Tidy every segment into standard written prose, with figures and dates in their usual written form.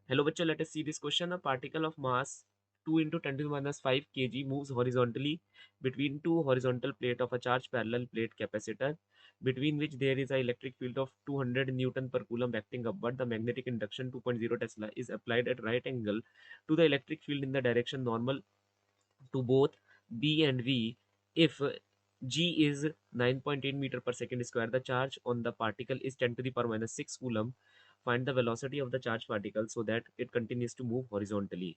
Hello bachcho, let us see this question. A particle of mass 2 into 10 to the minus 5 kg moves horizontally between two horizontal plate of a charged parallel plate capacitor between which there is an electric field of 200 Newton per coulomb acting upward. The magnetic induction 2.0 Tesla is applied at right angle to the electric field in the direction normal to both B and V. If G is 9.8 meter per second square, the charge on the particle is 10 to the power minus 6 coulomb. Find the velocity of the charged particle so that it continues to move horizontally.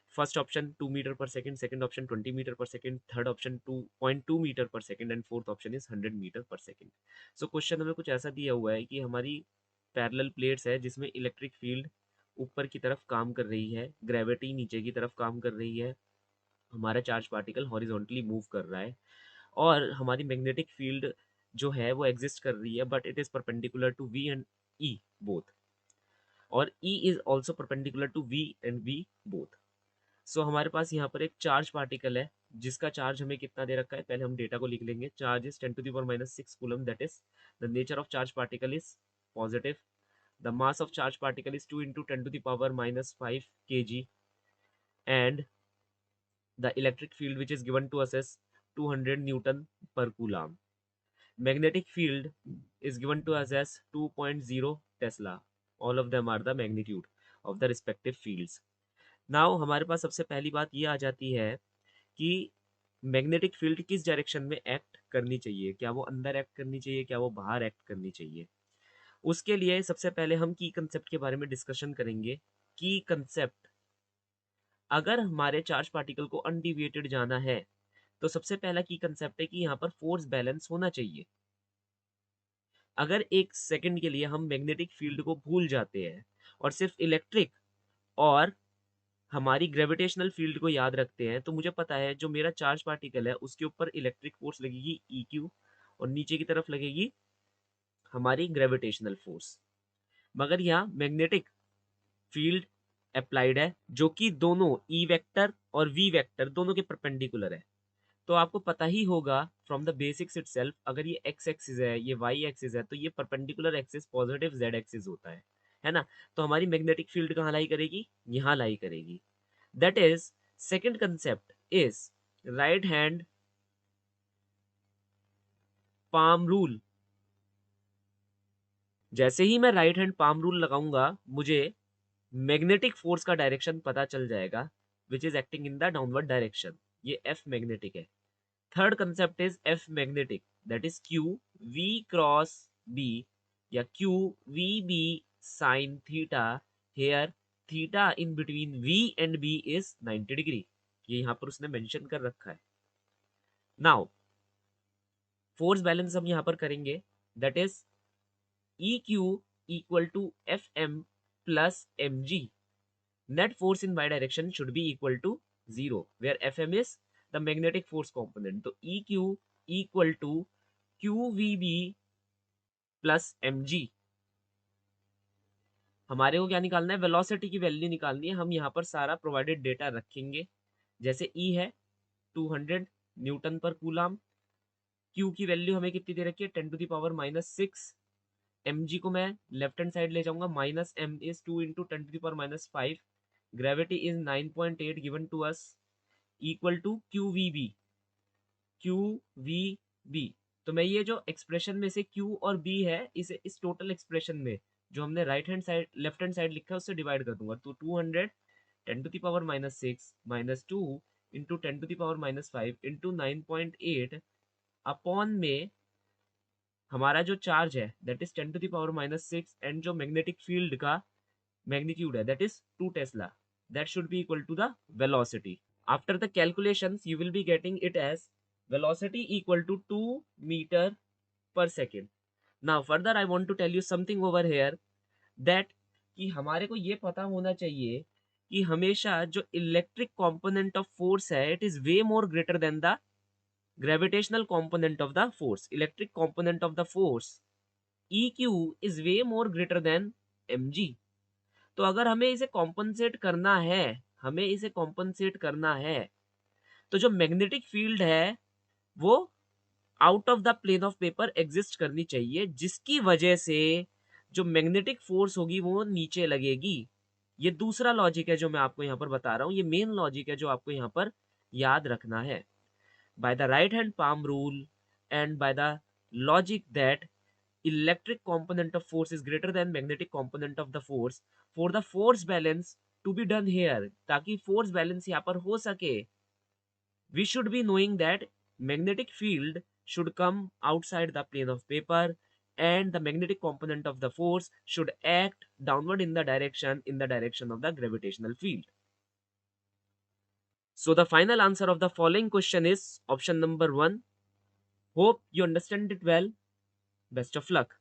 First option 2 meter per second, second option 20 meter per second, third option 2.2 meter per second and fourth option is 100 meter per second. So question हमें कुछ ऐसा दिया हुआ है कि हमारी parallel plates है जिसमें इलेक्ट्रिक फील्ड ऊपर की तरफ काम कर रही है, ग्रेविटी नीचे की तरफ काम कर रही है, हमारा चार्ज पार्टिकल हॉरिजॉन्टली मूव कर रहा है और हमारी मैग्नेटिक फील्ड जो है वो एग्जिस्ट कर रही है but it is perpendicular to V and E both और E is also perpendicular to V and V both. So हमारे पास यहाँ पर एक चार्ज पार्टिकल है जिसका चार्ज हमें कितना दे रखा है. पहले हम डेटा को लिख लेंगे. Charge is 10 to the power minus 6 coulomb. That is the nature of charge particle is positive. The mass of charge particle is 2 into 10 to the power minus 5 kg and the electric field which is given to us is 200 Newton per coulomb. Magnetic field is given to us as 2.0 Tesla. All of them are the magnitude of the respective fields. Now हमारे पास सबसे पहली बात ये आ जाती है कि magnetic field किस direction में एक्ट करनी चाहिए. क्या वो अंदर एक्ट करनी चाहिए, क्या वो बाहर एक्ट करनी चाहिए. उसके लिए सबसे पहले हम की कंसेप्ट के बारे में डिस्कशन करेंगे. की कंसेप्ट, अगर हमारे चार्ज पार्टिकल को अनडिविएटेड जाना है तो सबसे पहला की कंसेप्ट है कि यहाँ पर फोर्स बैलेंस होना चाहिए. अगर एक सेकंड के लिए हम मैग्नेटिक फील्ड को भूल जाते हैं और सिर्फ इलेक्ट्रिक और हमारी ग्रेविटेशनल फील्ड को याद रखते हैं तो मुझे पता है जो मेरा चार्ज पार्टिकल है उसके ऊपर इलेक्ट्रिक फोर्स लगेगी ई क्यू और नीचे की तरफ लगेगी हमारी ग्रेविटेशनल फोर्स. मगर यहाँ मैग्नेटिक फील्ड अप्लाइड है जो कि दोनों ई वेक्टर और वी वेक्टर दोनों के परपेंडिकुलर है. तो आपको पता ही होगा फ्रॉम द बेसिक्स इटसेल्फ, अगर ये एक्स एक्सिस है, ये वाई एक्सिस है, तो ये perpendicular axis positive Z axis होता है ना. तो हमारी मैग्नेटिक फील्ड कहाँ लाई करेगी, यहाँ लाई करेगी. That is second concept is right hand palm rule. जैसे ही मैं राइट हैंड पाम रूल लगाऊंगा मुझे मैग्नेटिक फोर्स का डायरेक्शन पता चल जाएगा which is acting in the downward direction. ये एफ मैग्नेटिक है. Third concept is F magnetic, that is Q V cross B या Q V B sine theta. Here theta in between V and B is 90 degree. ये यहाँ पर उसने mention कर रखा है. नाउ फोर्स बैलेंस हम यहाँ पर करेंगे. That is E Q equal to F M plus M G. Net force in y direction should be equal to 0 where Fm is the magnetic force component. तो EQ equal to QVB plus mg. हमारे को क्या निकालना है, velocity की value निकालनी है. हम यहाँ पर सारा प्रोवाइडेड डेटा रखेंगे. जैसे E है 200 न्यूटन पर कूलाम. Q की वैल्यू हमें कितनी दे रखी है, 10 to the power minus 6. mg को मैं लेफ्ट हैंड साइड ले जाऊंगा. Minus m is 2 into 10 to the power minus 5. Gravity is 9.8 given to us equal to QVB. QVB. तो मैं ये जो एक्सप्रेशन में से Q और B है इसे इस टोटल एक्सप्रेशन में जो हमने right hand side left hand side लिखा है उससे डिवाइड कर दूंगा. तो 200 10 to the power minus 6 minus 2 into 10 to the power minus 5 into 9.8 upon में हमारा जो चार्ज है that is 10 to the power minus 6 and जो मैग्नेटिक फील्ड का magnitude है that is 2 Tesla. That should be equal to the velocity. After the calculations you will be getting it as velocity equal to 2 meter per second. Now further I want to tell you something over here that कि हमारे को ये पता होना चाहिए कि हमेशा जो इलेक्ट्रिक component of force है it is way more greater than the gravitational component of the force. Electric component of the force EQ is way more greater than mg. तो अगर हमें इसे कॉम्पनसेट करना है, हमें इसे कॉम्पनसेट करना है तो जो मैग्नेटिक फील्ड है वो out of the plane of paper exist करनी चाहिए जिसकी वजह से जो मैग्नेटिक फोर्स होगी वो नीचे लगेगी. ये दूसरा लॉजिक है जो मैं आपको यहाँ पर बता रहा हूँ, ये मेन लॉजिक है जो आपको यहाँ पर याद रखना है। By the right hand palm rule and by the logic that electric component of force is greater than magnetic component of the force, for the force balance to be done here, ताकि force balance यहाँ पर हो सके, we should be knowing that magnetic field should come outside the plane of paper, and the magnetic component of the force should act downward in the direction of the gravitational field. So the final answer of the following question is option number 1. Hope you understand it well. Best of luck.